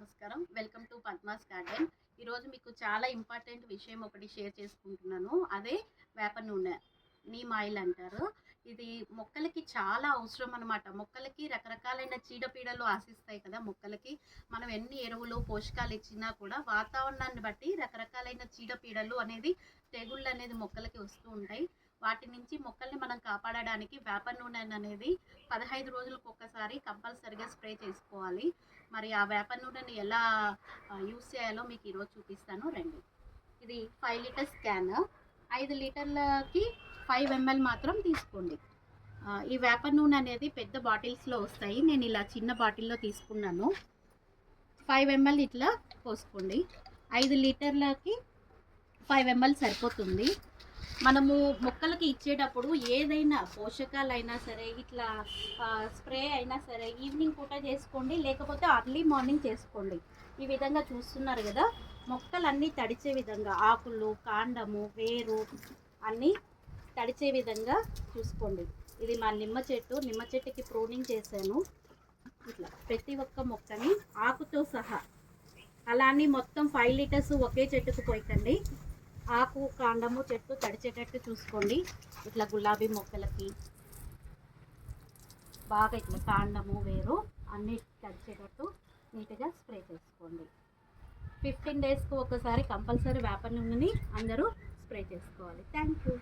నమస్కారం. Welcome to Padma's garden. ఈరోజు మీకు చాలా ఇంపార్టెంట్ విషయం ఒకటి షేర్ చేసుకుంటున్నాను. అదే వేప నూనె. నీమ్ ఆయిల్ అంటారు. ఇది మొక్కలకి చాలా అవసరం అనమాట. మొక్కలకి రకరకాలైన చీడపీడలు ఆశిస్తాయి కదా మొక్కలకి. మనం ఎన్ని ఎరువులు, పోషకాలు ఇచ్చినా కూడా వాతావరణాన్ని బట్టి రకరకాలైన చీడపీడలు అనేది, తెగుళ్ళు అనేది మొక్కలకి వస్తూ ఉంటాయి. వాటి నుంచి మొక్కల్ని మనం కాపాడడానికి వేప నూనె అనేది 15 రోజులకు ఒక్కసారి కంపల్సరిగా స్ప్రే చేసుకోవాలి. మరి ఆ వేప నూనెని ఎలా యూస్ చేయాలో మీకు ఈరోజు చూపిస్తాను రండి. ఇది 5 లీటర్స్ క్యాన్. 5 లీటర్లకి 5 ml మాత్రం తీసుకోండి. ఈ వేప నూనె అనేది పెద్ద బాటిల్స్లో వస్తాయి. నేను ఇలా చిన్న బాటిల్లో తీసుకున్నాను. 5 ml ఇట్లా పోసుకోండి. 5 లీటర్లకి 5 ml సరిపోతుంది. మనము మొక్కలకి ఇచ్చేటప్పుడు ఏదైనా పోషకాలైనా సరే, ఇట్లా స్ప్రే అయినా సరే ఈవినింగ్ పూట చేసుకోండి, లేకపోతే అర్లీ మార్నింగ్ చేసుకోండి. ఈ విధంగా చూస్తున్నారు కదా, మొక్కలన్నీ తడిచే విధంగా, ఆకులు, కాండము, వేరు అన్నీ తడిచే విధంగా చూసుకోండి. ఇది మా నిమ్మ చెట్టుకి ప్రూనింగ్ చేశాను. ఇట్లా ప్రతి ఒక్క మొక్కని ఆకుతో సహా, అలానే మొత్తం 5 లీటర్స్ ఒకే చెట్టుకు పోయకండి. ఆకు, కాండము, చెట్టు తడిచేటట్టు చూసుకోండి. ఇట్లా గులాబీ మొక్కలకి బాగా ఇట్లా కాండము, వేరు అన్నీ తడిచేటట్టు నీట్గా స్ప్రే చేసుకోండి. 15 డేస్కి ఒకసారి కంపల్సరీ వేప నూనెని అందరూ స్ప్రే చేసుకోవాలి. Thank you.